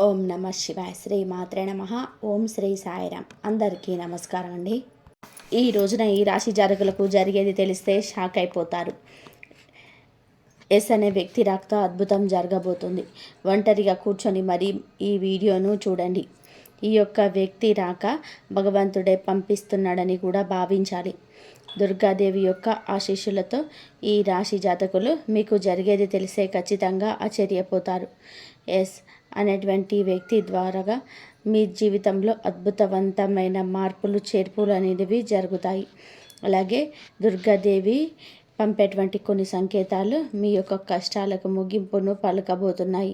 ఓం నమ శివాయ. శ్రీ మాత్రే నమ. ఓం శ్రీ సాయిరామ్. అందరికీ నమస్కారం అండి. ఈ రోజున ఈ రాశి జాతకులకు జరిగేది తెలిస్తే షాక్ అయిపోతారు. ఎస్ అనే వ్యక్తి రాకతో అద్భుతం జరగబోతుంది. ఒంటరిగా కూర్చొని మరి ఈ వీడియోను చూడండి. ఈ యొక్క వ్యక్తి రాక భగవంతుడే పంపిస్తున్నాడని కూడా భావించాలి. దుర్గాదేవి యొక్క ఆశీస్సులతో ఈ రాశి జాతకులు మీకు జరిగేది తెలిసే ఖచ్చితంగా ఆశ్చర్యపోతారు. ఎస్ అనేటువంటి వ్యక్తి ద్వారాగా మీ జీవితంలో అద్భుతవంతమైన మార్పులు చేర్పులు అనేవి జరుగుతాయి. అలాగే దుర్గాదేవి పంపేటువంటి కొన్ని సంకేతాలు మీ యొక్క కష్టాలకు ముగింపును పలకబోతున్నాయి.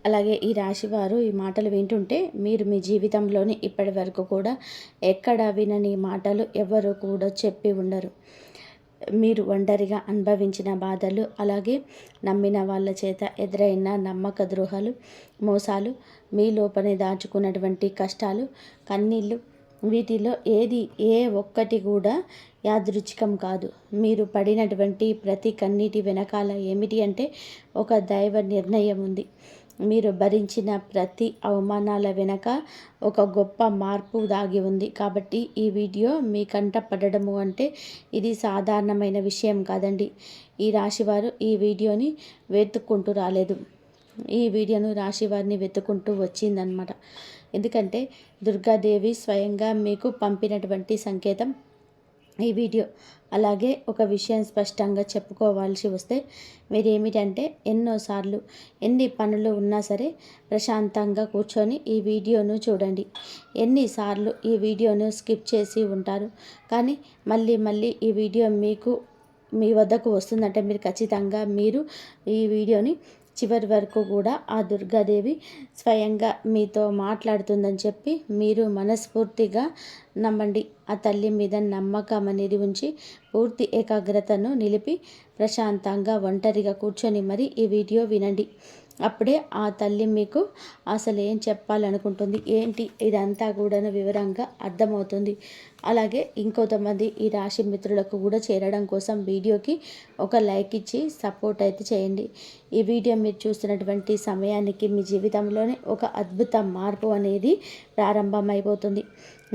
అలాగే ఈ రాశివారు ఈ మాటలు వింటుంటే మీరు మీ జీవితంలోని ఇప్పటి వరకు కూడా ఎక్కడ వినని మాటలు ఎవరు కూడా చెప్పి ఉండరు. మీరు ఒంటరిగా అనుభవించిన బాధలు, అలాగే నమ్మిన వాళ్ళ చేత ఎదురైన నమ్మక ద్రోహాలు, మోసాలు, మీ లోపలే దాచుకున్నటువంటి కష్టాలు, కన్నీళ్ళు, వీటిలో ఏ ఒక్కటి కూడా యాదృచ్ఛికం కాదు. మీరు పడినటువంటి ప్రతి కన్నీటి వెనకాల ఏమిటి అంటే ఒక దైవ నిర్ణయం ఉంది. మీరు భరించిన ప్రతి అవమానాల వెనక ఒక గొప్ప మార్పు దాగి ఉంది. కాబట్టి ఈ వీడియో మీ కంట పడడము అంటే ఇది సాధారణమైన విషయం కాదండి. ఈ రాశివారు ఈ వీడియోని వెతుక్కుంటూ రాలేదు. ఈ వీడియోను రాశివారిని వెతుక్కుంటూ వచ్చిందనమాట. ఎందుకంటే దుర్గాదేవి స్వయంగా మీకు పంపినటువంటి సంకేతం ఈ వీడియో. అలాగే ఒక విషయం స్పష్టంగా చెప్పుకోవాల్సి వస్తే మీరేమిటంటే ఎన్నోసార్లు ఎన్ని పనులు ఉన్నా సరే ప్రశాంతంగా కూర్చొని ఈ వీడియోను చూడండి. ఎన్నిసార్లు ఈ వీడియోను స్కిప్ చేసి ఉంటారు. కానీ మళ్ళీ ఈ వీడియో మీ వద్దకు వస్తుందంటే మీరు ఈ వీడియోని చివరి వరకు కూడా ఆ దుర్గాదేవి స్వయంగా మీతో మాట్లాడుతుందని చెప్పి మీరు మనస్ఫూర్తిగా నమ్మండి. ఆ తల్లి మీద నమ్మకం అనేది ఉంచి పూర్తి ఏకాగ్రతను నిలిపి ప్రశాంతంగా ఒంటరిగా కూర్చొని మరి ఈ వీడియో వినండి. అప్పుడే ఆ తల్లి మీకు అసలు ఏం చెప్పాలనుకుంటుంది ఏంటి ఇదంతా కూడా వివరంగా అర్థమవుతుంది. అలాగే ఇంకొంతమంది ఈ రాశి మిత్రులకు కూడా చేరడం కోసం వీడియోకి ఒక లైక్ ఇచ్చి సపోర్ట్ అయితే చేయండి. ఈ వీడియో మీరు చూస్తున్నటువంటి సమయానికి మీ జీవితంలోనే ఒక అద్భుత మార్పు అనేది ప్రారంభమైపోతుంది.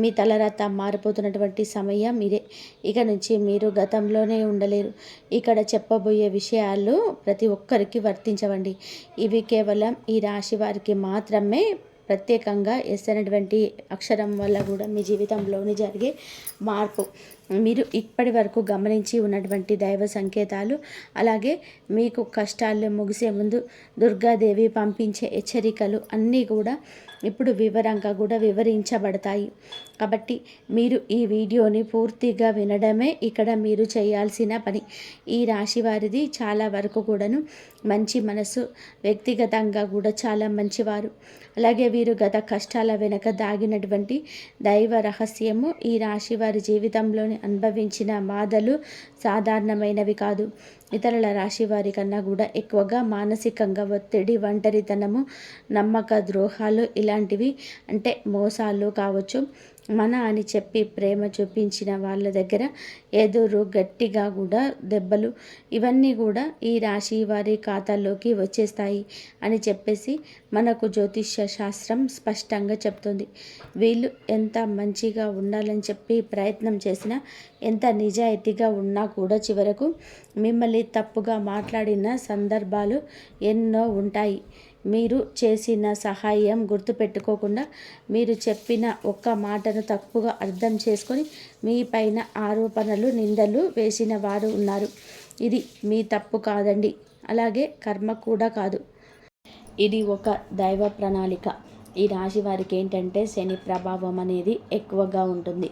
మీ తలరాత మారిపోతున్నటువంటి సమయం ఇదే. ఇక నుంచి మీరు గతంలోనే ఉండలేరు. ఇక్కడ చెప్పబోయే విషయాలు ప్రతి ఒక్కరికి వర్తించవండి. ఇవి కేవలం ఈ రాశి వారికి మాత్రమే ప్రత్యేకంగా ఎస్ అనేటువంటి అక్షరం వల్ల కూడా మీ జీవితంలోని జరిగే మార్పు, మీరు ఇప్పటి వరకు గమనించి ఉన్నటువంటి దైవ సంకేతాలు, అలాగే మీకు కష్టాలు ముగిసే ముందు దుర్గాదేవి పంపించే హెచ్చరికలు అన్నీ కూడా ఇప్పుడు వివరంగా కూడా వివరించబడతాయి. కాబట్టి మీరు ఈ వీడియోని పూర్తిగా వినడమే ఇక్కడ మీరు చేయాల్సిన పని. ఈ రాశి వారిది చాలా వరకు కూడాను మంచి మనసు, వ్యక్తిగతంగా కూడా చాలా మంచివారు. అలాగే వీరు గత కష్టాల వెనక దాగినటువంటి దైవ రహస్యము, ఈ రాశి వారి జీవితంలోని అనుభవించిన బాధలు సాధారణమైనవి కాదు. ఇతరుల రాశి వారి కన్నా కూడా ఎక్కువగా మానసికంగా ఒత్తిడి, ఒంటరితనము, నమ్మక ద్రోహాలు ఇలాంటివి అంటే మోసాలు కావచ్చు, మన అని చెప్పి ప్రేమ చూపించిన వాళ్ళ దగ్గర ఎదురు గట్టిగా కూడా దెబ్బలు, ఇవన్నీ కూడా ఈ రాశి వారి ఖాతాల్లోకి వచ్చేస్తాయి అని చెప్పేసి మనకు జ్యోతిష్య శాస్త్రం స్పష్టంగా చెప్తుంది. వీళ్ళు ఎంత మంచిగా ఉండాలని చెప్పి ప్రయత్నం చేసినా, ఎంత నిజాయితీగా ఉన్నా కూడా చివరకు మిమ్మల్ని తప్పుగా మాట్లాడిన సందర్భాలు ఎన్నో ఉంటాయి. మీరు చేసిన సహాయం గుర్తుపెట్టుకోకుండా మీరు చెప్పిన ఒక్క మాటను తప్పుగా అర్థం చేసుకొని మీ పైన ఆరోపణలు, నిందలు వేసిన వారు ఉన్నారు. ఇది మీ తప్పు కాదండి, అలాగే కర్మ కూడా కాదు. ఇది ఒక దైవ ప్రణాళిక. ఈ రాశి వారికి ఏంటంటే శని ప్రభావం అనేది ఎక్కువగా ఉంటుంది.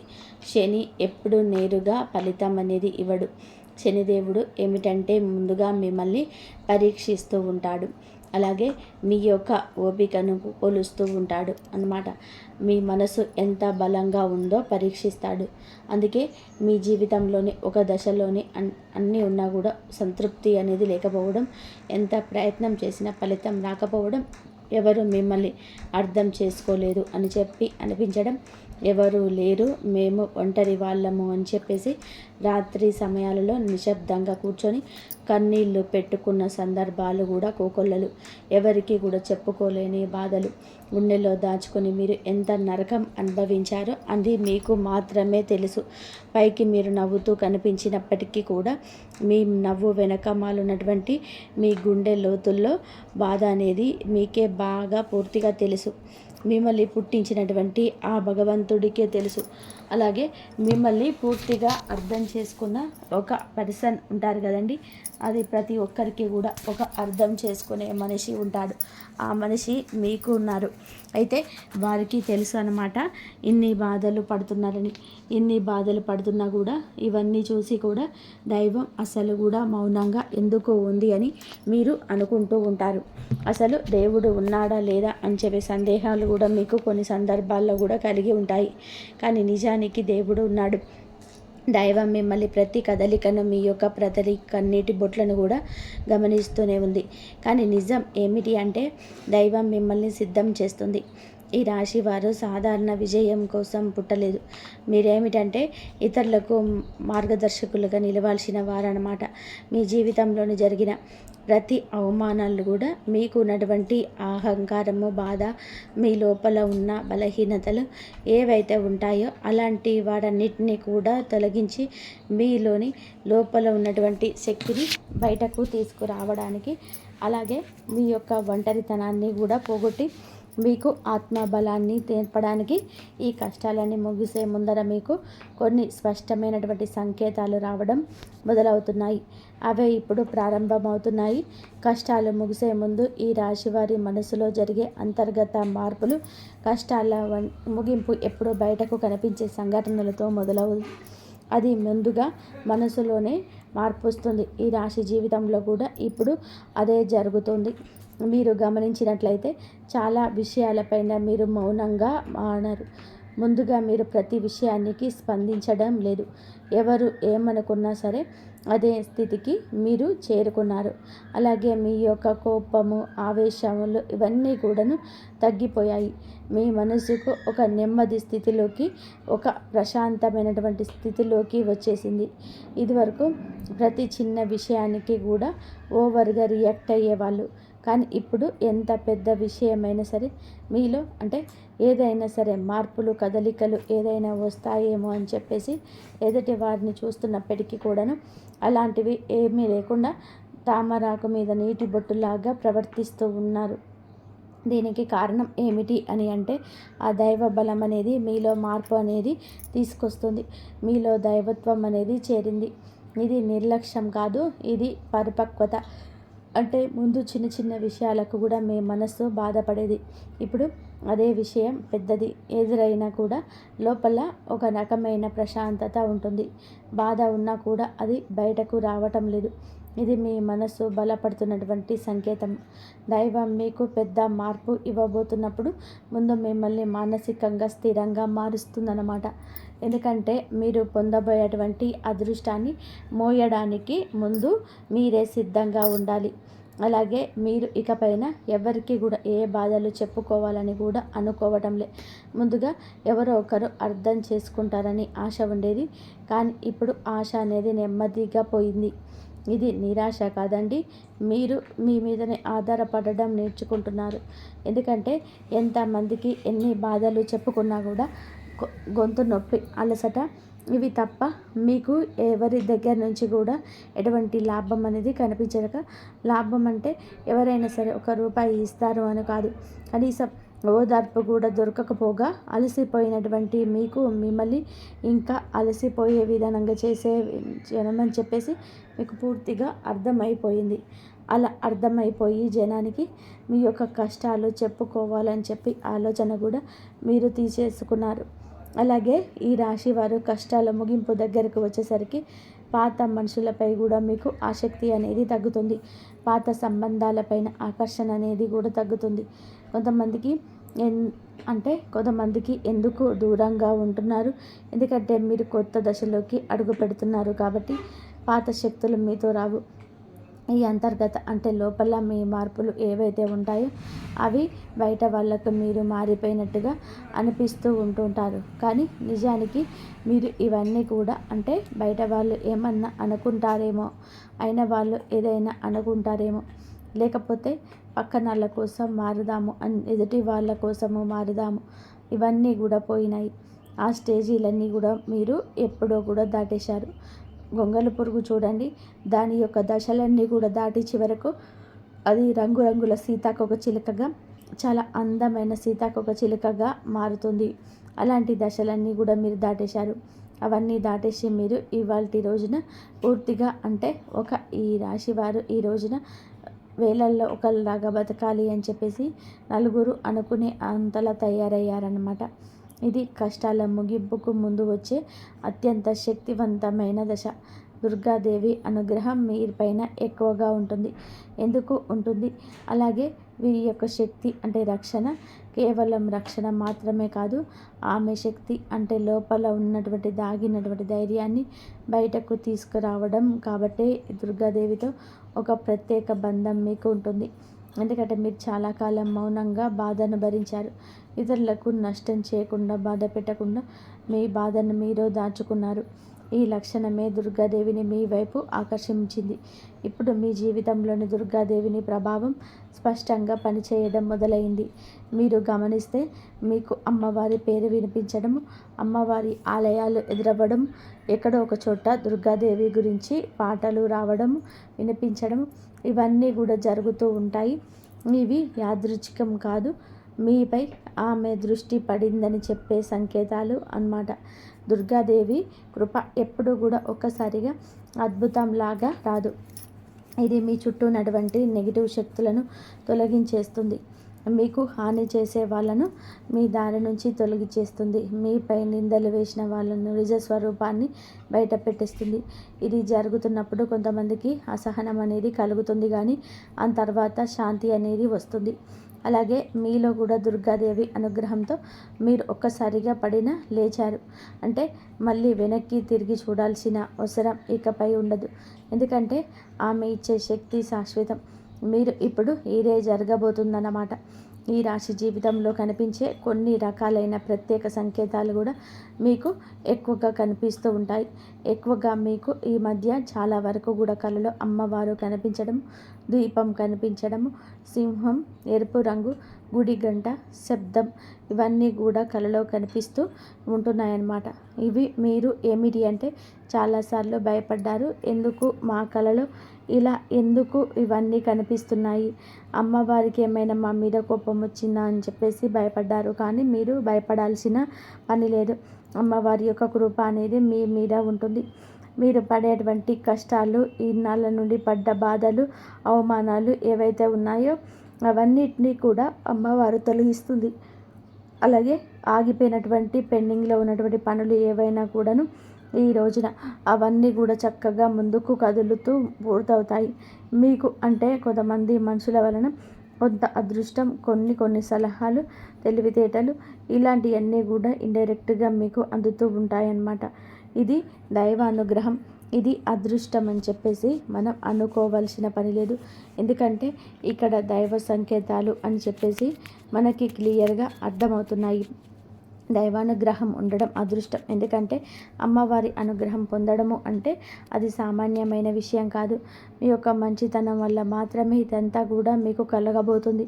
శని ఎప్పుడు నేరుగా ఫలితం అనేది ఇవ్వడు. శనిదేవుడు ఏమిటంటే ముందుగా మిమ్మల్ని పరీక్షిస్తూ ఉంటాడు. అలాగే మీ యొక్క ఓపికను కొలుస్తూ ఉంటాడు అన్నమాట. మీ మనసు ఎంత బలంగా ఉందో పరీక్షిస్తాడు. అందుకే మీ జీవితంలోని ఒక దశలోని అన్నీ ఉన్నా కూడా సంతృప్తి అనేది లేకపోవడం, ఎంత ప్రయత్నం చేసినా ఫలితం రాకపోవడం, ఎవరు మిమ్మల్ని అర్థం చేసుకోలేదు అని చెప్పి అనిపించడం, ఎవరు లేరు, మేము ఒంటరి వాళ్ళము అని చెప్పేసి రాత్రి సమయాలలో నిశ్శబ్దంగా కూర్చొని కన్నీళ్లు పెట్టుకున్న సందర్భాలు కూడా కోకొల్లలు. ఎవరికి కూడా చెప్పుకోలేని బాధలు గుండెలో దాచుకొని మీరు ఎంత నరకం అనుభవించారో అది మీకు మాత్రమే తెలుసు. పైకి మీరు నవ్వుతూ కనిపించినప్పటికీ కూడా మీ నవ్వు వెనకమాలున్నటువంటి మీ గుండె లోతుల్లో బాధ అనేది మీకే బాగా పూర్తిగా తెలుసు. మిమ్మల్ని పుట్టించినటువంటి ఆ భగవంతుడికే తెలుసు. అలాగే మిమ్మల్ని పూర్తిగా అర్థం చేసుకున్న ఒక పర్సన్ ఉంటారు కదండి, అది ప్రతి ఒక్కరికి కూడా ఒక అర్థం చేసుకునే మనిషి ఉంటాడు. ఆ మనిషి మీకు ఉన్నారు. అయితే వారికి తెలుసు అన్నమాట ఇన్ని బాధలు పడుతున్నారని. ఇన్ని బాధలు పడుతున్నా కూడా ఇవన్నీ చూసి కూడా దైవం అసలు కూడా మౌనంగా ఎందుకు ఉంది అని మీరు అనుకుంటూ ఉంటారు. అసలు దేవుడు ఉన్నాడా లేదా అని చెప్పే సందేహాలు కూడా మీకు కొన్ని సందర్భాల్లో కూడా కలిగి ఉంటాయి. కానీ నిజానికి దేవుడు ఉన్నాడు. దైవం మిమ్మల్ని ప్రతి కదలికను, మీ యొక్క ప్రతి కన్నీటి బొట్లను కూడా గమనిస్తూనే ఉంది. కానీ నిజం ఏమిటి అంటే దైవం మిమ్మల్ని సిద్ధం చేస్తుంది. ఈ రాశి వారు సాధారణ విజయం కోసం పుట్టలేదు. మీరేమిటంటే ఇతరులకు మార్గదర్శకులుగా నిలవాల్సిన వారన్నమాట. మీ జీవితంలోని జరిగిన ప్రతి అవమానాలు కూడా మీకు ఉన్నటువంటి అహంకారము, బాధ, మీ లోపల ఉన్న బలహీనతలు ఏవైతే ఉంటాయో అలాంటి వాటన్నిటినీ కూడా తొలగించి మీలోని లోపల ఉన్నటువంటి శక్తిని బయటకు తీసుకురావడానికి, అలాగే మీ యొక్క ఒంటరితనాన్ని కూడా పోగొట్టి మీకు ఆత్మబలాన్ని నేర్పడానికి ఈ కష్టాలన్నీ ముగిసే ముందర మీకు కొన్ని స్పష్టమైనటువంటి సంకేతాలు రావడం మొదలవుతున్నాయి. అవే ఇప్పుడు ప్రారంభమవుతున్నాయి. కష్టాలు ముగిసే ముందు ఈ రాశివారి మనసులో జరిగే అంతర్గత మార్పులు, కష్టాల ముగింపు ఎప్పుడు బయటకు కనిపించే సంఘటనలతో మొదలవు. అది ముందుగా మనసులోనే మార్పు వస్తుంది. ఈ రాశి జీవితంలో కూడా ఇప్పుడు అదే జరుగుతుంది. మీరు గమనించినట్లయితే చాలా విషయాలపైన మీరు మౌనంగా మారారు. ముందుగా మీరు ప్రతి విషయానికి స్పందించడం లేదు. ఎవరు ఏమనుకున్నా సరే అదే స్థితికి మీరు చేరుకున్నారు. అలాగే మీ యొక్క కోపము, ఆవేశములు ఇవన్నీ కూడాను తగ్గిపోయాయి. మీ మనసుకు ఒక నెమ్మది స్థితిలోకి, ఒక ప్రశాంతమైనటువంటి స్థితిలోకి వచ్చేసింది. ఇదివరకు ప్రతి చిన్న విషయానికి కూడా ఓవర్గా రియాక్ట్ అయ్యేవాళ్ళు. కానీ ఇప్పుడు ఎంత పెద్ద విషయమైనా సరే మీలో అంటే ఏదైనా సరే మార్పులు, కదలికలు ఏదైనా వస్తాయేమో అని చెప్పేసి ఎదుటి వారిని చూస్తున్నప్పటికీ కూడాను అలాంటివి ఏమీ లేకుండా తామరాకు మీద నీటి బొట్టులాగా ప్రవర్తిస్తూ ఉన్నారు. దీనికి కారణం ఏమిటి అని అంటే ఆ దైవ బలం అనేది మీలో మార్పు అనేది తీసుకొస్తుంది. మీలో దైవత్వం అనేది చేరింది. ఇది నిర్లక్ష్యం కాదు, ఇది పరిపక్వత. అంటే ముందు చిన్న చిన్న విషయాలకు కూడా మీ మనస్సు బాధపడేది. ఇప్పుడు అదే విషయం పెద్దది ఎదురైనా కూడా లోపల ఒక రకమైన ప్రశాంతత ఉంటుంది. బాధ ఉన్నా కూడా అది బయటకు రావటం లేదు. ఇది మీ మనస్సు బలపడుతున్నటువంటి సంకేతం. దైవం మీకు పెద్ద మార్పు ఇవ్వబోతున్నప్పుడు ముందు మిమ్మల్ని మానసికంగా స్థిరంగా మారుస్తుందన్నమాట. ఎందుకంటే మీరు పొందబోయేటువంటి అదృష్టాన్ని మోయడానికి ముందు మీరే సిద్ధంగా ఉండాలి. అలాగే మీరు ఇకపైన ఎవరికి కూడా ఏ బాధలు చెప్పుకోవాలని కూడా అనుకోవటంలే. ముందుగా ఎవరో ఒకరు అర్థం చేసుకుంటారని ఆశ ఉండేది. కానీ ఇప్పుడు ఆశ అనేది నెమ్మదిగా పోయింది. ఇది నిరాశ కాదండి, మీరు మీ మీదనే ఆధారపడడం నేర్చుకుంటున్నారు. ఎందుకంటే ఎంతమందికి ఎన్ని బాధలు చెప్పుకున్నా కూడా గొంతు నొప్పి, అలసట ఇవి తప్ప మీకు ఎవరి దగ్గర నుంచి కూడా ఎటువంటి లాభం అనేది కనిపించక, లాభం అంటే ఎవరైనా సరే ₹1 ఇస్తారు అని కాదు, కనీసం ఓదార్పు కూడా దొరకకపోగా అలసిపోయినటువంటి మీకు మిమ్మల్ని ఇంకా అలసిపోయే విధానంగా చేసే జనం చెప్పేసి మీకు పూర్తిగా అర్థమైపోయింది. అలా అర్థమైపోయి జనానికి మీ యొక్క కష్టాలు చెప్పుకోవాలని చెప్పి ఆలోచన కూడా మీరు తీసేసుకున్నారు. అలాగే ఈ రాశి వారు కష్టాల ముగింపు దగ్గరకు వచ్చేసరికి పాత మనుషులపై కూడా మీకు ఆసక్తి అనేది తగ్గుతుంది. పాత సంబంధాలపైన ఆకర్షణ అనేది కూడా తగ్గుతుంది. కొంతమందికి ఎందుకు దూరంగా ఉంటున్నారు? ఎందుకంటే మీరు కొత్త దశలోకి అడుగు పెడుతున్నారు కాబట్టి పాత శక్తులు మీతో రావు. ఈ అంతర్గత అంటే లోపల మీ మార్పులు ఏవైతే ఉంటాయో అవి బయట వాళ్ళకు మీరు మారిపోయినట్టుగా అనిపిస్తూ ఉంటుంటారు. కానీ నిజానికి మీరు ఇవన్నీ కూడా అంటే బయట వాళ్ళు ఏమన్నా అనుకుంటారేమో, అయిన వాళ్ళు ఏదైనా అనుకుంటారేమో, లేకపోతే పక్కనళ్ళ కోసం మారుదాము ఎదుటి వాళ్ళ కోసము మారుదాము, ఇవన్నీ కూడా పోయినాయి. ఆ స్టేజీలన్నీ కూడా మీరు ఎప్పుడో కూడా దాటేశారు. గొంగళి పురుగు చూడండి, దాని యొక్క దశలన్నీ కూడా దాటి చివరకు అది రంగురంగుల సీతాకోక చిలుకగా, చాలా అందమైన సీతాకోక చిలుకగా మారుతుంది. అలాంటి దశలన్నీ కూడా మీరు దాటేశారు. అవన్నీ దాటేసి మీరు ఇవాల్టి రోజున పూర్తిగా అంటే ఈ రాశి వారు ఈ రోజున వేలల్లో ఒకలాగా బతకాలి అని చెప్పేసి నలుగురు అనుకునే అంతలా తయారయ్యారన్నమాట. ఇది కష్టాల ముగింపుకు ముందు వచ్చే అత్యంత శక్తివంతమైన దశ. దుర్గాదేవి అనుగ్రహం మీపైన ఎక్కువగా ఉంటుంది. ఎందుకు ఉంటుంది? అలాగే వీరి యొక్క శక్తి అంటే రక్షణ కేవలం రక్షణ మాత్రమే కాదు, ఆమె శక్తి అంటే లోపల ఉన్నటువంటి దాగినటువంటి ధైర్యాన్ని బయటకు తీసుకురావడం. కాబట్టి దుర్గాదేవితో ఒక ప్రత్యేక బంధం మీకు ఉంటుంది. ఎందుకంటే మీరు చాలా కాలం మౌనంగా బాధను భరించారు. ఇతరులకు నష్టం చేయకుండా, బాధ పెట్టకుండా మీ బాధను మీరు దాచుకున్నారు. ఈ లక్షణమే దుర్గాదేవిని మీ వైపు ఆకర్షించింది. ఇప్పుడు మీ జీవితంలోని దుర్గాదేవిని ప్రభావం స్పష్టంగా పనిచేయడం మొదలైంది. మీరు గమనిస్తే మీకు అమ్మవారి పేరు వినిపించడం, అమ్మవారి ఆలయాలు ఎదురవ్వడం, ఎక్కడో ఒక చోట దుర్గాదేవి గురించి పాటలు రావడం, వినిపించడం, ఇవన్నీ కూడా జరుగుతూ ఉంటాయి. ఇవి యాదృచ్ఛికం కాదు, మీపై ఆమె దృష్టి పడిందని చెప్పే సంకేతాలు అన్నమాట. దుర్గాదేవి కృప ఎప్పుడూ కూడా ఒక్కసారిగా అద్భుతంలాగా రాదు. ఇది మీ చుట్టూ ఉన్నటువంటి నెగిటివ్ శక్తులను తొలగించేస్తుంది. మీకు హాని చేసే వాళ్ళను మీ దారి నుంచి తొలగించేస్తుంది. మీపై నిందలు వేసిన వాళ్ళను నిజ స్వరూపాన్ని బయట పెట్టేస్తుంది. ఇది జరుగుతున్నప్పుడు కొంతమందికి అసహనం అనేది కలుగుతుంది, కానీ ఆ తర్వాత శాంతి అనేది వస్తుంది. అలాగే మీలో కూడా దుర్గాదేవి అనుగ్రహంతో మీరు ఒక్కసారిగా పడిన లేచారు అంటే మళ్ళీ వెనక్కి తిరిగి చూడాల్సిన అవసరం ఇకపై ఉండదు. ఎందుకంటే ఆమె ఇచ్చే శక్తి శాశ్వతం. మీరు ఇప్పుడు ఇదే జరగబోతుందన్నమాట. ఈ రాశి జీవితంలో కనిపించే కొన్ని రకాలైన ప్రత్యేక సంకేతాలు కూడా మీకు ఎక్కువగా కనిపిస్తూ ఉంటాయి. ఎక్కువగా మీకు ఈ మధ్య చాలా వరకు కూడా కలలో అమ్మవారు కనిపించడం, దీపం కనిపించడము, సింహం, ఎరుపు రంగు, గుడి గంట శబ్దం, ఇవన్నీ కూడా కలలో కనిపిస్తూ ఉంటున్నాయన్నమాట. ఇవి మీరు ఏమిటి అంటే చాలాసార్లు భయపడ్డారు. ఎందుకు మా కలలో ఇలా ఎందుకు ఇవన్నీ కనిపిస్తున్నాయి, అమ్మవారికి ఏమైనా మా మీద కోపం వచ్చిందా అని చెప్పేసి భయపడ్డారు. కానీ మీరు భయపడాల్సిన పని లేదు. అమ్మవారి యొక్క కృప అనేది మీ మీద ఉంటుంది. మీరు పడేటువంటి కష్టాలు, ఇన్నాళ్ళ నుండి పడ్డ బాధలు, అవమానాలు ఏవైతే ఉన్నాయో అవన్నిటినీ కూడా అమ్మవారు తొలగిస్తుంది. అలాగే ఆగిపోయినటువంటి పెండింగ్లో ఉన్నటువంటి పనులు ఏవైనా కూడాను ఈ రోజున అవన్నీ కూడా చక్కగా ముందుకు కదులుతూ పూర్తవుతాయి. మీకు అంటే కొంతమంది మనుషుల వలన కొంత అదృష్టం, కొన్ని సలహాలు, తెలివితేటలు, ఇలాంటివన్నీ కూడా ఇండైరెక్ట్గా మీకు అందుతూ ఉంటాయన్నమాట. ఇది దైవ అనుగ్రహం, ఇది అదృష్టం అని చెప్పేసి మనం అనుకోవాల్సిన పని లేదు. ఎందుకంటే ఇక్కడ దైవ సంకేతాలు అని చెప్పేసి మనకి క్లియర్గా అర్థమవుతున్నాయి. దైవానుగ్రహం ఉండడం అదృష్టం. ఎందుకంటే అమ్మవారి అనుగ్రహం పొందడము అంటే అది సామాన్యమైన విషయం కాదు. మీ యొక్క మంచితనం వల్ల మాత్రమే ఇదంతా కూడా మీకు కలగబోతుంది.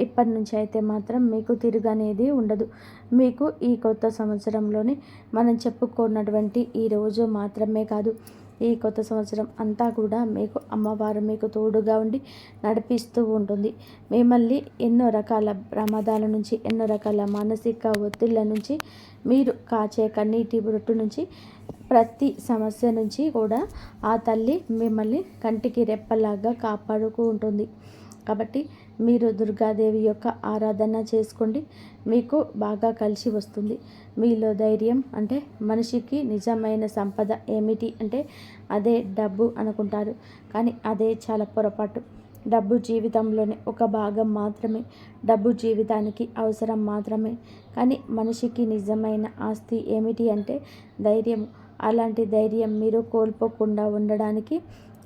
ఇప్పటి నుంచి అయితే మాత్రం మీకు తిరుగనేది ఉండదు. మీకు ఈ కొత్త సంవత్సరంలోనే మనం చెప్పుకున్నటువంటి ఈ రోజు మాత్రమే కాదు, ఈ కొత్త సంవత్సరం అంతా కూడా మీకు అమ్మవారు మీకు తోడుగా ఉండి నడిపిస్తూ ఉంటుంది. మిమ్మల్ని ఎన్నో రకాల ప్రమాదాల నుంచి, ఎన్నో రకాల మానసిక ఒత్తిళ్ళ నుంచి, మీరు కాచే కన్నీటి బొట్టు నుంచి, ప్రతి సమస్య నుంచి కూడా ఆ తల్లి మిమ్మల్ని కంటికి రెప్పలాగా కాపాడుతూ ఉంటుంది. కాబట్టి మీరు దుర్గాదేవి యొక్క ఆరాధన చేసుకోండి, మీకు బాగా కలిసి వస్తుంది. మీలో ధైర్యం అంటే మనిషికి నిజమైన సంపద ఏమిటి అంటే అదే డబ్బు అనుకుంటారు, కానీ అదే చాలా పొరపాటు. డబ్బు జీవితంలోనే ఒక భాగం మాత్రమే, డబ్బు జీవితానికి అవసరం మాత్రమే. కానీ మనిషికి నిజమైన ఆస్తి ఏమిటి అంటే ధైర్యం. అలాంటి ధైర్యం మీరు కోల్పోకుండా ఉండడానికి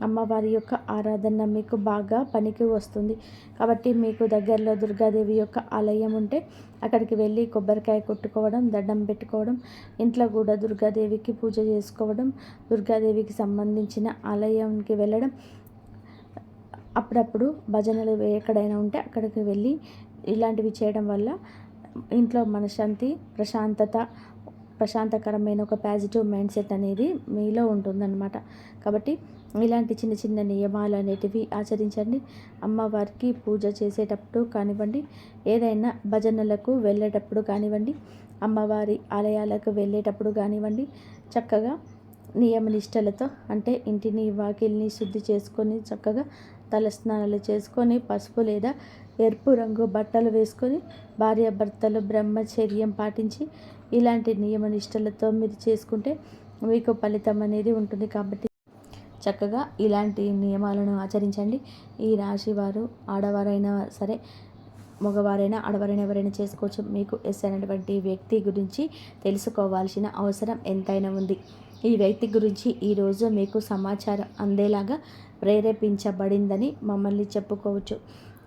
అమ్మవారి యొక్క ఆరాధన మీకు బాగా పనికి వస్తుంది. కాబట్టి మీకు దగ్గరలో దుర్గాదేవి యొక్క ఆలయం ఉంటే అక్కడికి వెళ్ళి కొబ్బరికాయ కొట్టుకోవడం, దండం పెట్టుకోవడం, ఇంట్లో కూడా దుర్గాదేవికి పూజ చేసుకోవడం, దుర్గాదేవికి సంబంధించిన ఆలయానికి వెళ్ళడం, అప్పుడప్పుడు భజనలు ఎక్కడైనా ఉంటే అక్కడికి వెళ్ళి ఇలాంటివి చేయడం వల్ల ఇంట్లో మనశ్శాంతి, ప్రశాంతకరమైన ఒక పాజిటివ్ మైండ్ సెట్ అనేది మీలో ఉంటుందన్నమాట. కాబట్టి ఇలాంటి చిన్న చిన్న నియమాలు అనేటివి ఆచరించండి. అమ్మవారికి పూజ చేసేటప్పుడు కానివ్వండి, ఏదైనా భజనలకు వెళ్ళేటప్పుడు కానివ్వండి, అమ్మవారి ఆలయాలకు వెళ్ళేటప్పుడు కానివ్వండి, చక్కగా నియమనిష్టలతో అంటే ఇంటిని వాకిల్ని శుద్ధి చేసుకొని చక్కగా తలస్నానాలు చేసుకొని పసుపు లేదా ఎరుపు రంగు బట్టలు వేసుకొని భార్యాభర్తలు బ్రహ్మచర్యం పాటించి ఇలాంటి నియమనిష్టలతో మీరు చేసుకుంటే మీకు ఫలితం అనేది ఉంటుంది. కాబట్టి చక్కగా ఇలాంటి నియమాలను ఆచరించండి. ఈ రాశి వారు ఆడవారైనా సరే, మగవారైనా ఆడవారైనా ఎవరైనా చేసుకోవచ్చు. మీకు ఎస్ అనేటువంటి వ్యక్తి గురించి తెలుసుకోవాల్సిన అవసరం ఎంతైనా ఉంది. ఈ వ్యక్తి గురించి ఈరోజు మీకు సమాచారం అందేలాగా ప్రేరేపించబడిందని మమ్మల్ని చెప్పుకోవచ్చు.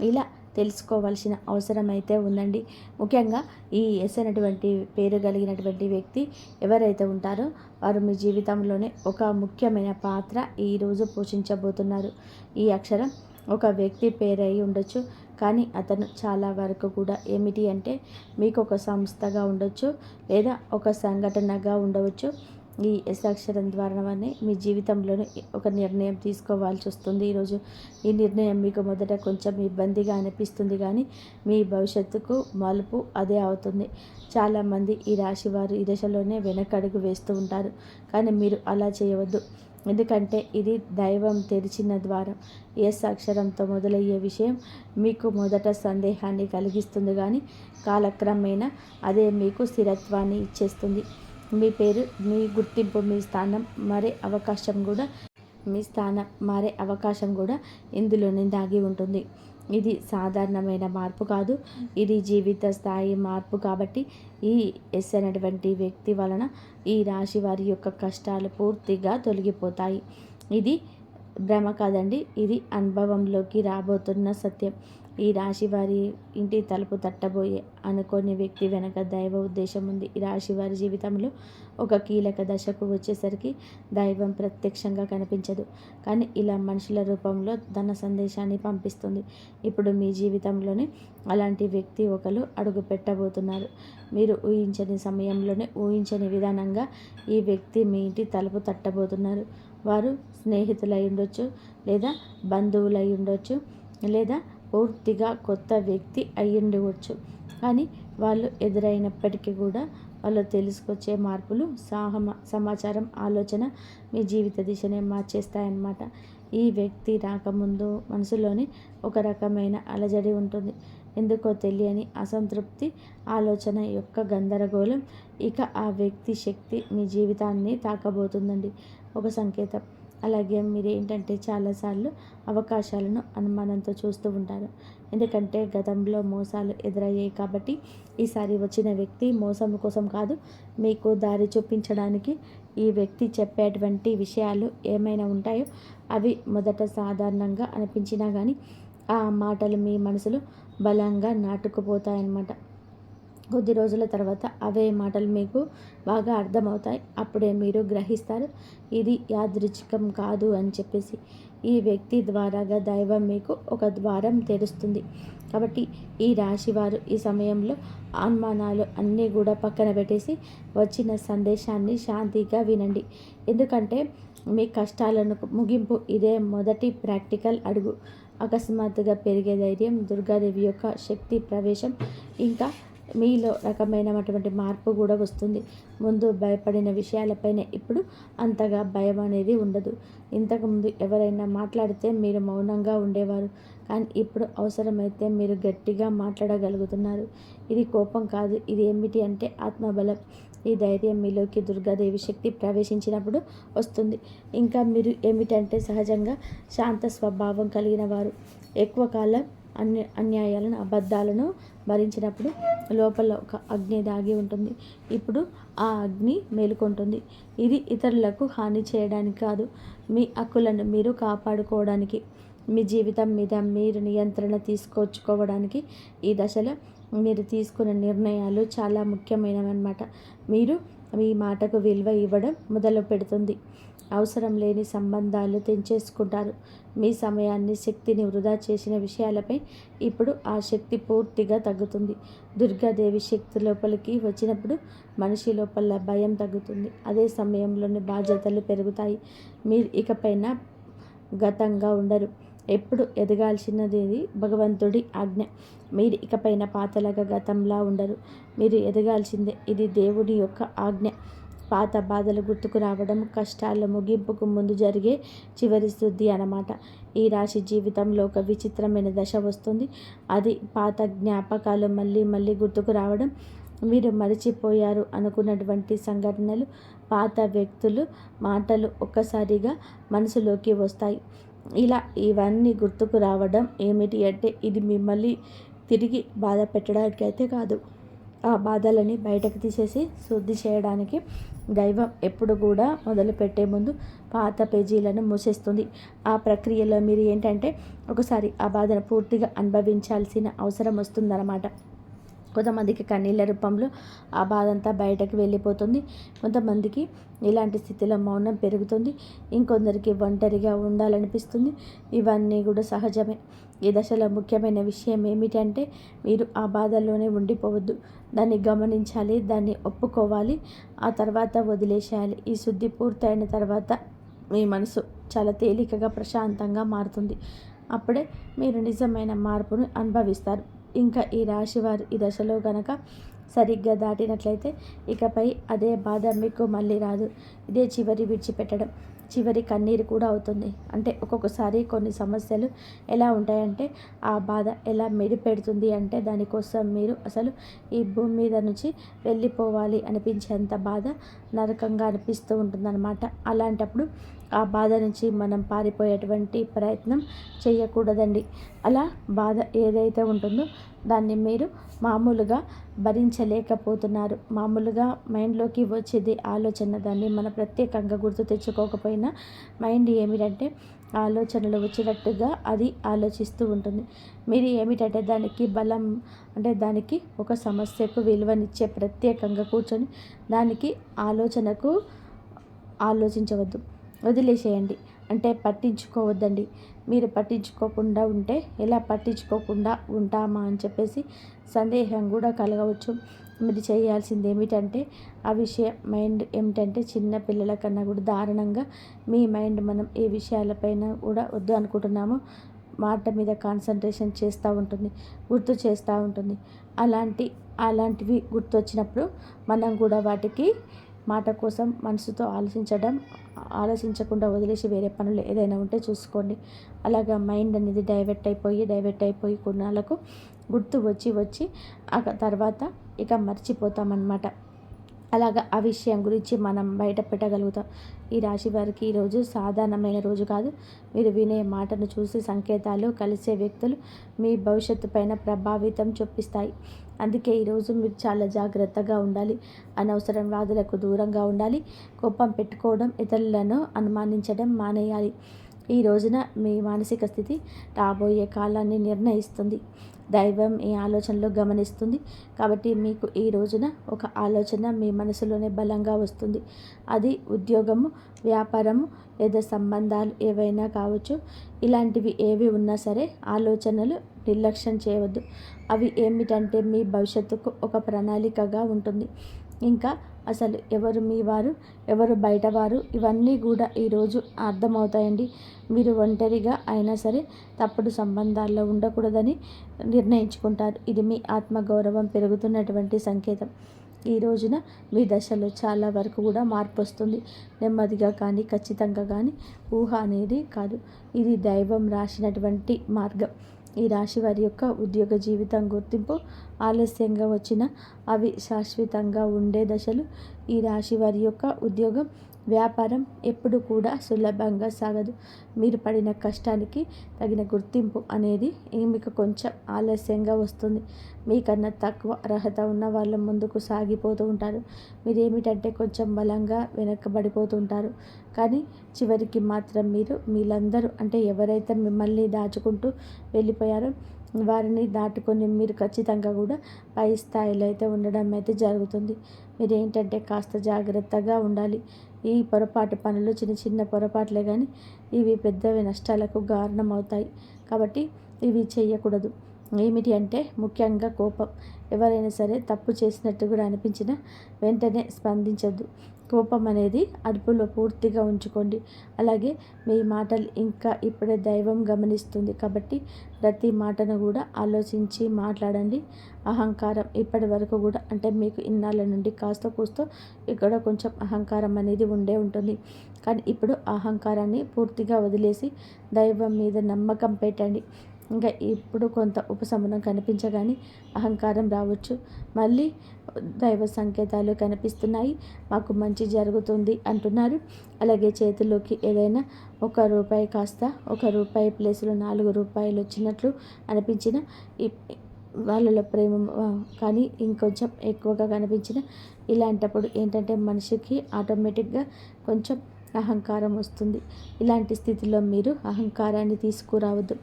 ఇలా తెలుసుకోవాల్సిన అవసరం అయితే ఉందండి. ముఖ్యంగా ఈ ఎస్ అనేటువంటి పేరు కలిగినటువంటి వ్యక్తి ఎవరైతే ఉంటారో వారు మీ జీవితంలోనే ఒక ముఖ్యమైన పాత్ర ఈరోజు పోషించబోతున్నారు. ఈ అక్షరం ఒక వ్యక్తి పేరై ఉండొచ్చు, కానీ అతను చాలా వరకు కూడా ఏమిటి అంటే మీకు ఒక సంస్థగా ఉండొచ్చు లేదా ఒక సంఘటనగా ఉండవచ్చు. ఈ ఎస్ అక్షరం ద్వారానే మీ జీవితంలోనే ఒక నిర్ణయం తీసుకోవాల్సి వస్తుంది. ఈరోజు ఈ నిర్ణయం మీకు మొదట కొంచెం ఇబ్బందిగా అనిపిస్తుంది, కానీ మీ భవిష్యత్తుకు మలుపు అదే అవుతుంది. చాలామంది ఈ రాశి వారు ఈ దశలోనే వెనకడుగు వేస్తూ ఉంటారు, కానీ మీరు అలా చేయవద్దు. ఎందుకంటే ఇది దైవం తెరిచిన ద్వారం. ఎస్ అక్షరంతో మొదలయ్యే విషయం మీకు మొదట సందేహాన్ని కలిగిస్తుంది, కానీ కాలక్రమేణా అదే మీకు స్థిరత్వాన్ని ఇచ్చేస్తుంది. మీ పేరు, మీ గుర్తింపు, మీ స్థానం మారే అవకాశం కూడా ఇందులోనే దాగి ఉంటుంది. ఇది సాధారణమైన మార్పు కాదు, ఇది జీవిత స్థాయి మార్పు. కాబట్టి ఈ ఎస్ అనేటువంటి వ్యక్తి వలన ఈ రాశి వారి యొక్క కష్టాలు పూర్తిగా తొలగిపోతాయి. ఇది భ్రమ కాదండి, ఇది అనుభవంలోకి రాబోతున్న సత్యం. ఈ రాశి వారి ఇంటి తలుపు తట్టబోయే అనుకోని వ్యక్తి వెనక దైవ ఉద్దేశం ఉంది. ఈ రాశి వారి జీవితంలో ఒక కీలక దశకు వచ్చేసరికి దైవం ప్రత్యక్షంగా కనిపించదు, కానీ ఇలా మనుషుల రూపంలో ధన సందేశాన్ని పంపిస్తుంది. ఇప్పుడు మీ జీవితంలోనే అలాంటి వ్యక్తి ఒకరు అడుగు పెట్టబోతున్నారు. మీరు ఊహించని సమయంలోనే ఊహించని విధానంగా ఈ వ్యక్తి మీ ఇంటి తలుపు తట్టబోతున్నారు. వారు స్నేహితులై ఉండొచ్చు, లేదా బంధువులై ఉండొచ్చు, లేదా పూర్తిగా కొత్త వ్యక్తి అయి ఉండవచ్చు. కానీ వాళ్ళు ఎదురైనప్పటికీ కూడా వాళ్ళు తెలుసుకొచ్చే మార్పులు, సమాచారం, ఆలోచన మీ జీవిత దిశనే మార్చేస్తాయన్నమాట. ఈ వ్యక్తి రాకముందు మనసులోని ఒక రకమైన అలజడి ఉంటుంది. ఎందుకో తెలియని అసంతృప్తి, ఆలోచన యొక్క గందరగోళం. ఇక ఆ వ్యక్తి శక్తి మీ జీవితాన్ని తాకబోతుందండి. ఒక సంకేతం. అలాగే మీరు ఏంటంటే చాలాసార్లు అవకాశాలను అనుమానంతో చూస్తూ ఉంటారు. ఎందుకంటే గతంలో మోసాలు ఎదురయ్యాయి. కాబట్టి ఈసారి వచ్చిన వ్యక్తి మోసం కోసం కాదు, మీకు దారి చూపించడానికి. ఈ వ్యక్తి చెప్పేటువంటి విషయాలు ఏమైనా ఉంటాయో అవి మొదట సాధారణంగా అనిపించినా కానీ ఆ మాటలు మీ మనసులో బలంగా నాటుకుపోతాయన్నమాట. కొద్ది రోజుల తర్వాత అవే మాటలు మీకు బాగా అర్థమవుతాయి. అప్పుడే మీరు గ్రహిస్తారు ఇది యాదృచ్ఛికం కాదు అని చెప్పేసి. ఈ వ్యక్తి ద్వారాగా దైవం మీకు ఒక ద్వారం తెరుస్తుంది. కాబట్టి ఈ రాశివారు ఈ సమయంలో అనుమానాలు అన్నీ కూడా పక్కన పెట్టేసి వచ్చిన సందేశాన్ని శాంతిగా వినండి. ఎందుకంటే మీ కష్టాలను ముగింపు ఇదే మొదటి ప్రాక్టికల్ అడుగు. అకస్మాత్తుగా పెరిగే ధైర్యం, దుర్గాదేవి యొక్క శక్తి ప్రవేశం, ఇంకా మీలో రకమైనటువంటి మార్పు కూడా వస్తుంది. ముందు భయపడిన విషయాలపైన ఇప్పుడు అంతగా భయం అనేది ఉండదు. ఇంతకుముందు ఎవరైనా మాట్లాడితే మీరు మౌనంగా ఉండేవారు, కానీ ఇప్పుడు అవసరమైతే మీరు గట్టిగా మాట్లాడగలుగుతున్నారు. ఇది కోపం కాదు, ఇది ఏమిటి అంటే ఆత్మబలం. ఈ ధైర్యం మీలోకి దుర్గాదేవి శక్తి ప్రవేశించినప్పుడు వస్తుంది. ఇంకా మీరు ఏమిటంటే సహజంగా శాంత స్వభావం కలిగిన వారు. ఎక్కువ కాలం అన్యాయాలను, అబద్ధాలను భరించినప్పుడు లోపల ఒక అగ్ని దాగి ఉంటుంది. ఇప్పుడు ఆ అగ్ని మేలుకుంటుంది. ఇది ఇతరులకు హాని చేయడానికి కాదు, మీ హక్కులను మీరు కాపాడుకోవడానికి, మీ జీవితం మీద మీరు నియంత్రణ తీసుకొచ్చుకోవడానికి ఈ దశలో మీరు తీసుకున్న నిర్ణయాలు చాలా ముఖ్యమైనవన్నమాట. మీరు మీ మాటకు విలువ ఇవ్వడం మొదలు పెడుతుంది. అవసరం లేని సంబంధాలు తెంచేసుకుంటారు. మీ సమయాన్ని, శక్తిని వృధా చేసిన విషయాలపై ఇప్పుడు ఆ శక్తి పూర్తిగా తగ్గుతుంది. దుర్గాదేవి శక్తి లోపలికి వచ్చినప్పుడు మనిషి లోపల భయం తగ్గుతుంది. అదే సమయంలోని బాధ్యతలు పెరుగుతాయి. మీరు ఇకపైన గతంగా ఉండరు. ఎప్పుడు ఎదగాల్సినది భగవంతుడి ఆజ్ఞ. మీరు ఇకపైన పాతలాగా గతంలా ఉండరు. మీరు ఎదగాల్సిందే. ఇది దేవుడి యొక్క ఆజ్ఞ. పాత బాధలు గుర్తుకు రావడం కష్టాల ముగింపుకు ముందు జరిగే చివరి శుద్ధి అన్నమాట. ఈ రాశి జీవితంలో ఒక విచిత్రమైన దశ వస్తుంది. అది పాత జ్ఞాపకాలు మళ్ళీ మళ్ళీ గుర్తుకు రావడం, మీరు మరిచిపోయారు అనుకున్నటువంటి సంఘటనలు, పాత వ్యక్తులు, మాటలు ఒక్కసారిగా మనసులోకి వస్తాయి. ఇలా ఇవన్నీ గుర్తుకు రావడం ఏమిటి అంటే, ఇది మిమ్మల్ని తిరిగి బాధ పెట్టడానికి అయితే కాదు, ఆ బాధలని బయటకు తీసేసి శుద్ధి చేయడానికి. దైవం ఎప్పుడు కూడా మొదలుపెట్టే ముందు పాత పేజీలను మూసేస్తుంది. ఆ ప్రక్రియలో మీరు ఏంటంటే ఒకసారి ఆ బాధను పూర్తిగా అనుభవించాల్సిన అవసరం వస్తుందన్నమాట. కొంతమందికి కన్నీళ్ళ రూపంలో ఆ బాధ అంతా బయటకు వెళ్ళిపోతుంది. కొంతమందికి ఇలాంటి స్థితిలో మౌనం పెరుగుతుంది. ఇంకొందరికి ఒంటరిగా ఉండాలనిపిస్తుంది. ఇవన్నీ కూడా సహజమే. ఈ దశలో ముఖ్యమైన విషయం ఏమిటంటే, మీరు ఆ బాధల్లోనే ఉండిపోవద్దు. దాన్ని గమనించాలి, దాన్ని ఒప్పుకోవాలి, ఆ తర్వాత వదిలేసేయాలి. ఈ శుద్ధి పూర్తయిన తర్వాత మీ మనసు చాలా తేలికగా, ప్రశాంతంగా మారుతుంది. అప్పుడే మీరు నిజమైన మార్పును అనుభవిస్తారు. ఇంకా ఈ రాశివారు ఈ దశలో గనక సరిగ్గా దాటినట్లయితే ఇకపై అదే బాధ మీకు మళ్ళీ రాదు. ఇదే చివరి విడిచిపెట్టడం, చివరి కన్నీరు కూడా అవుతుంది. అంటే ఒక్కొక్కసారి కొన్ని సమస్యలు ఎలా ఉంటాయంటే, ఆ బాధ ఎలా మెడిపెడుతుంది అంటే, దానికోసం మీరు అసలు ఈ భూమి మీద నుంచి వెళ్ళిపోవాలి అనిపించేంత బాధ నరకంగా అనిపిస్తూ ఉంటుందన్నమాట. అలాంటప్పుడు ఆ బాధ నుంచి మనం పారిపోయేటువంటి ప్రయత్నం చేయకూడదండి. అలా బాధ ఏదైతే ఉంటుందో దాన్ని మీరు మామూలుగా భరించలేకపోతున్నారు. మామూలుగా మైండ్లోకి వచ్చేది ఆలోచన, దాన్ని మనం ప్రత్యేకంగా గుర్తు తెచ్చుకోకపోయినా మైండ్ ఏమిటంటే ఆలోచనలు వచ్చినట్టుగా అది ఆలోచిస్తూ ఉంటుంది. మీరు ఏమిటంటే దానికి బలం, అంటే దానికి ఒక సమస్యకు విలువనిచ్చే ప్రత్యేకంగా కూర్చొని దానికి ఆలోచనకు ఆలోచించవద్దు, వదిలేసేయండి. అంటే పట్టించుకోవద్దండి. మీరు పట్టించుకోకుండా ఉంటే ఎలా పట్టించుకోకుండా ఉంటామా అని చెప్పేసి సందేహం కూడా కలగవచ్చు. మీరు చేయాల్సింది ఏమిటంటే, ఆ విషయం మైండ్ ఏమిటంటే చిన్న పిల్లల కన్నా కూడా దారుణంగా మీ మైండ్ మనం ఏ విషయాలపైన కూడా వద్దు అనుకుంటున్నామో మాట మీద కాన్సన్ట్రేషన్ చేస్తూ ఉంటుంది, గుర్తు చేస్తూ ఉంటుంది. అలాంటివి గుర్తొచ్చినప్పుడు మనం కూడా వాటికి మాట కోసం మనసుతో ఆలోచించకుండా వదిలేసి వేరే పనులు ఏదైనా ఉంటే చూసుకోండి. అలాగా మైండ్ అనేది డైవర్ట్ అయిపోయి కొన్నాళ్ళకు గుర్తు వచ్చి ఆ తర్వాత ఇక మర్చిపోతామన్నమాట. అలాగా ఆ విషయం గురించి మనం బయట పెట్టగలుగుతాం. ఈ రాశి వారికి ఈరోజు సాధారణమైన రోజు కాదు. మీరు వినే మాటను చూసి సంకేతాలు, కలిసే వ్యక్తులు మీ భవిష్యత్తు పైన ప్రభావితం చూపిస్తాయి. అందుకే ఈరోజు మీరు చాలా జాగ్రత్తగా ఉండాలి. అనవసరం వాదులకు దూరంగా ఉండాలి. కోపం పెట్టుకోవడం, ఇతరులను అనుమానించడం మానేయాలి. ఈ రోజున మీ మానసిక స్థితి రాబోయే కాలాన్ని నిర్ణయిస్తుంది. దైవం ఈ ఆలోచనలు గమనిస్తుంది. కాబట్టి మీకు ఈ రోజున ఒక ఆలోచన మీ మనసులోనే బలంగా వస్తుంది. అది ఉద్యోగము, వ్యాపారము లేదా సంబంధాలు ఏవైనా కావచ్చు. ఇలాంటివి ఏవి ఉన్నా సరే ఆలోచనలు నిర్లక్ష్యం చేయవద్దు. అవి ఏమిటంటే మీ భవిష్యత్తుకు ఒక ప్రణాళికగా ఉంటుంది. ఇంకా అసలు ఎవరు మీ వారు, ఎవరు బయటవారు, ఇవన్నీ కూడా ఈరోజు అర్థమవుతాయండి. మీరు ఒంటరిగా అయినా సరే తప్పుడు సంబంధాల్లో ఉండకూడదని నిర్ణయించుకుంటారు. ఇది మీ ఆత్మగౌరవం పెరుగుతున్నటువంటి సంకేతం. ఈ రోజున మీ దశలో చాలా వరకు కూడా మార్పు వస్తుంది. నెమ్మదిగా కానీ ఖచ్చితంగా కానీ ఊహ అనేది కాదు, ఇది దైవం రాసినటువంటి మార్గం. ఈ రాశి వారి యొక్క ఉద్యోగ జీవితం గుర్తింపు ఆలస్యంగా వచ్చిన అవి శాశ్వతంగా ఉండే దశలు. ఈ రాశి వారి యొక్క ఉద్యోగం వ్యాపారం ఎప్పుడు కూడా సులభంగా సాగదు. మీరు పడిన కష్టానికి తగిన గుర్తింపు అనేది మీకు కొంచెం ఆలస్యంగా వస్తుంది. మీకన్నా తక్కువ అర్హత ఉన్న వాళ్ళు ముందుకు సాగిపోతూ ఉంటారు. మీరేమిటంటే కొంచెం బలంగా వెనక్కబడిపోతుంటారు. కానీ చివరికి మాత్రం వీళ్ళందరూ అంటే ఎవరైతే మిమ్మల్ని దాచుకుంటూ వెళ్ళిపోయారో వారిని దాటుకొని మీరు ఖచ్చితంగా కూడా పై స్థాయిలో అయితే ఉండడం అయితే జరుగుతుంది. మీరేంటంటే కాస్త జాగ్రత్తగా ఉండాలి. ఈ పొరపాటు పనులు చిన్న చిన్న పొరపాట్లే కానీ ఇవి పెద్దవి నష్టాలకు కారణమవుతాయి. కాబట్టి ఇవి చేయకూడదు. ఏమిటి అంటే ముఖ్యంగా కోపం. ఎవరైనా సరే తప్పు చేసినట్టు కూడా అనిపించినా వెంటనే స్పందించద్దు. కోపం అనేది అదుపులో పూర్తిగా ఉంచుకోండి. అలాగే మీ మాటలు ఇంకా ఇప్పుడే దైవం గమనిస్తుంది కాబట్టి ప్రతి మాటను కూడా ఆలోచించి మాట్లాడండి. అహంకారం ఇప్పటి వరకు కూడా అంటే మీకు ఇన్నాళ్ళ నుండి కాస్త కూస్తో ఇక్కడ కొంచెం అహంకారం అనేది ఉండే ఉంటుంది. కానీ ఇప్పుడు అహంకారాన్ని పూర్తిగా వదిలేసి దైవం మీద నమ్మకం పెట్టండి. ఇంకా ఇప్పుడు కొంత ఉపశమనం కనిపించగానే అహంకారం రావచ్చు. మళ్ళీ దైవ సంకేతాలు కనిపిస్తున్నాయి, మాకు మంచి జరుగుతుంది అంటున్నారు. అలాగే చేతిలోకి ఏదైనా ₹1 కాస్త ₹1 ప్లేస్లో ₹4 వచ్చినట్లు అనిపించిన వాళ్ళలో ప్రేమ కానీ ఇంకొంచెం ఎక్కువగా కనిపించిన ఇలాంటప్పుడు ఏంటంటే మనిషికి ఆటోమేటిక్గా కొంచెం అహంకారం వస్తుంది. ఇలాంటి స్థితిలో మీరు అహంకారాన్ని తీసుకురావద్దు.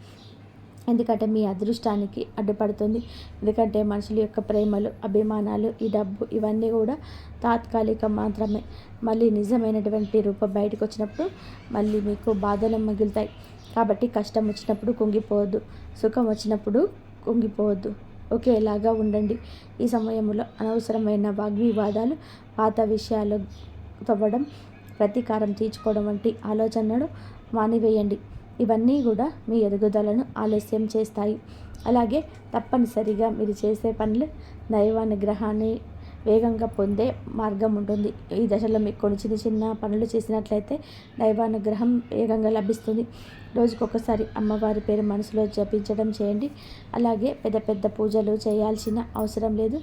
ఎందుకంటే మీ అదృష్టానికి అడ్డుపడుతుంది. ఎందుకంటే మనుషుల యొక్క ప్రేమలు, అభిమానాలు, ఈ డబ్బు ఇవన్నీ కూడా తాత్కాలికం మాత్రమే. మళ్ళీ నిజమైనటువంటి రూపం బయటకు వచ్చినప్పుడు మళ్ళీ మీకు బాధలు మిగులుతాయి. కాబట్టి కష్టం వచ్చినప్పుడు కుంగిపోవద్దు, సుఖం వచ్చినప్పుడు కుంగిపోవద్దు. ఒకేలాగా ఉండండి. ఈ సమయంలో అనవసరమైన వాగ్వివాదాలు, పాత విషయాలు తవ్వడం, ప్రతీకారం తీర్చుకోవడం వంటి ఆలోచనలు మానివేయండి. ఇవన్నీ కూడా మీ ఎదుగుదలను ఆలస్యం చేస్తాయి. అలాగే తప్పనిసరిగా మీరు చేసే పనులు దైవానుగ్రహాన్ని వేగంగా పొందే మార్గం ఉంటుంది. ఈ దశలో మీకు కొన్ని చిన్న చిన్న పనులు చేసినట్లయితే దైవానుగ్రహం వేగంగా లభిస్తుంది. రోజుకొకసారి అమ్మవారి పేరు మనసులో జపించడం చేయండి. అలాగే పెద్ద పెద్ద పూజలు చేయాల్సిన అవసరం లేదు.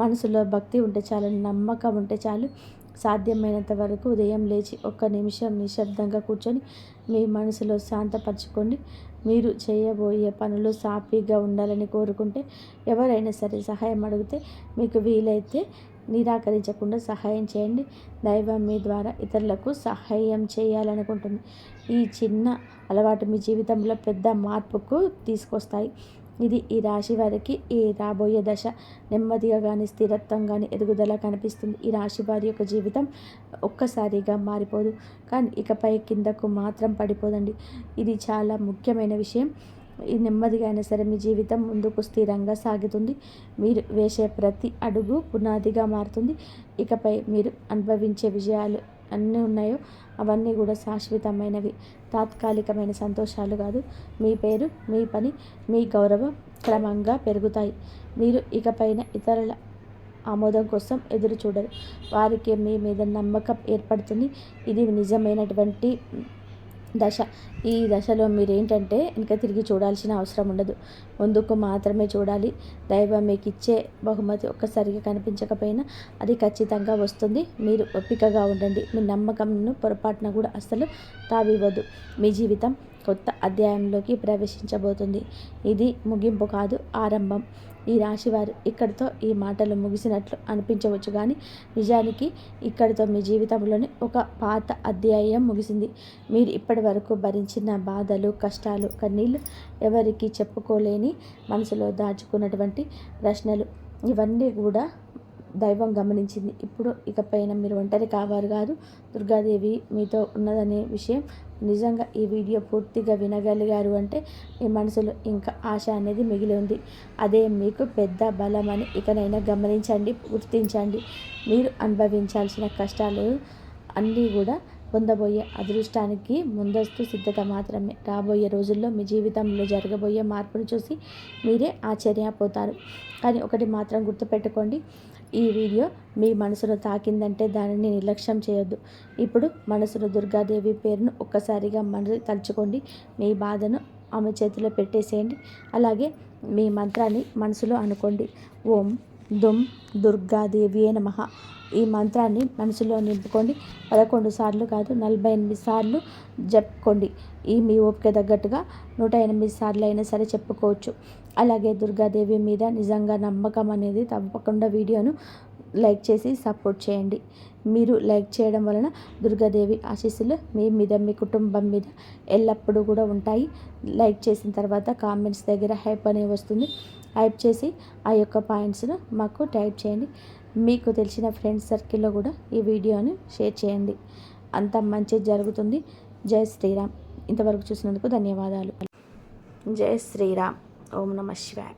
మనసులో భక్తి ఉంటే చాలు, నమ్మకం ఉంటే చాలు. సాధ్యమైనంత వరకు ఉదయం లేచి 1 నిమిషం నిశ్శబ్దంగా కూర్చొని మీ మనసులో శాంతపరచుకోండి. మీరు చేయబోయే పనులు సాఫీగా ఉండాలని కోరుకుంటే ఎవరైనా సరే సహాయం అడిగితే మీకు వీలైతే నిరాకరించకుండా సహాయం చేయండి. దైవం మీ ద్వారా ఇతరులకు సహాయం చేయాలనుకుంటుంది. ఈ చిన్న అలవాటు మీ జీవితంలో పెద్ద మార్పుకు తీసుకొస్తాయి. ఇది ఈ రాశి వారికి ఈ రాబోయే దశ నెమ్మదిగా కానీ స్థిరత్వం కానీ ఎదుగుదల కనిపిస్తుంది. ఈ రాశి వారి యొక్క జీవితం ఒక్కసారిగా మారిపోదు, కానీ ఇకపై కిందకు మాత్రం పడిపోదండి. ఇది చాలా ముఖ్యమైన విషయం. ఈ నెమ్మదిగా అయినా సరే మీ జీవితం ముందుకు స్థిరంగా సాగుతుంది. మీరు వేసే ప్రతి అడుగు పునాదిగా మారుతుంది. ఇకపై మీరు అనుభవించే విజయాలు అన్నీ ఉన్నాయో అవన్నీ కూడా శాశ్వతమైనవి, తాత్కాలికమైన సంతోషాలు కాదు. మీ పేరు, మీ పని, మీ గౌరవం క్రమంగా పెరుగుతాయి. మీరు ఇకపైన ఇతరుల ఆమోదం కోసం ఎదురు చూడరు. వారికి మీ మీద నమ్మకం ఏర్పడుతుంది. ఇది నిజమైనటువంటి దశ. ఈ దశలో మీరేంటంటే ఇంకా తిరిగి చూడాల్సిన అవసరం ఉండదు, ముందుకు మాత్రమే చూడాలి. దైవం మీకు ఇచ్చే బహుమతి ఒక్కసారిగా కనిపించకపోయినా అది ఖచ్చితంగా వస్తుంది. మీరు ఓపికగా ఉండండి. మీ నమ్మకంను పొరపాటున కూడా అస్సలు తావివ్వద్దు. మీ జీవితం కొత్త అధ్యాయంలోకి ప్రవేశించబోతుంది. ఇది ముగింపు కాదు, ఆరంభం. ఈ రాశివారు ఇక్కడితో ఈ మాటలు ముగిసినట్లు అనిపించవచ్చు, కానీ నిజానికి ఇక్కడితో మీ జీవితంలోని ఒక పాత అధ్యాయం ముగిసింది. మీరు ఇప్పటి వరకు భరించిన బాధలు, కష్టాలు, కన్నీళ్ళు, ఎవరికి చెప్పుకోలేని మనసులో దాచుకున్నటువంటి ప్రశ్నలు ఇవన్నీ కూడా దైవం గమనించింది. ఇప్పుడు ఇకపైన మీరు ఒంటరి కావారు కాదు, దుర్గాదేవి మీతో ఉన్నదనే విషయం నిజంగా ఈ వీడియో పూర్తిగా వినగలిగారు అంటే మీ మనసులో ఇంకా ఆశ అనేది మిగిలి ఉంది. అదే మీకు పెద్ద బలం అని ఇకనైనా గమనించండి, గుర్తించండి. మీరు అనుభవించాల్సిన కష్టాలు అన్నీ కూడా పొందబోయే అదృష్టానికి ముందస్తు సిద్ధత మాత్రమే. రాబోయే రోజుల్లో మీ జీవితంలో జరగబోయే మార్పును చూసి మీరే ఆశ్చర్యపోతారు. కానీ ఒకటి మాత్రం గుర్తుపెట్టుకోండి, ఈ వీడియో మీ మనసును తాకిందంటే దానిని నిర్లక్ష్యం చేయొద్దు. ఇప్పుడు మనసులో దుర్గాదేవి పేరును ఒక్కసారిగా తలుచుకోండి. మీ బాధను ఆమె చేతిలో పెట్టేసేయండి. అలాగే మీ మంత్రాన్ని మనసులో అనుకోండి. ఓం దుమ్ దుర్గాదేవియే నమః. ఈ మంత్రాన్ని మనసులో నింపుకోండి. 11 సార్లు కాదు, 48 సార్లు చెప్పుకోండి. మీ ఓపిక తగ్గట్టుగా 108 సార్లు అయినా సరే చెప్పుకోవచ్చు. అలాగే దుర్గాదేవి మీద నిజంగా నమ్మకం అనేది తప్పకుండా వీడియోను లైక్ చేసి సపోర్ట్ చేయండి. మీరు లైక్ చేయడం వలన దుర్గాదేవి ఆశీస్సులు మీ మీద, మీ కుటుంబం మీద ఎల్లప్పుడూ కూడా ఉంటాయి. లైక్ చేసిన తర్వాత కామెంట్స్ దగ్గర హైప్ అనేది వస్తుంది. హైప్ చేసి ఆ యొక్క పాయింట్స్ను మాకు టైప్ చేయండి. మీకు తెలిసిన ఫ్రెండ్స్ సర్కిల్లో కూడా ఈ వీడియోని షేర్ చేయండి. అంత మంచి జరుగుతుంది. జై శ్రీరామ్. ఇంతవరకు చూసినందుకు ధన్యవాదాలు. జై శ్రీరామ్. ఓం నమః శివాయ.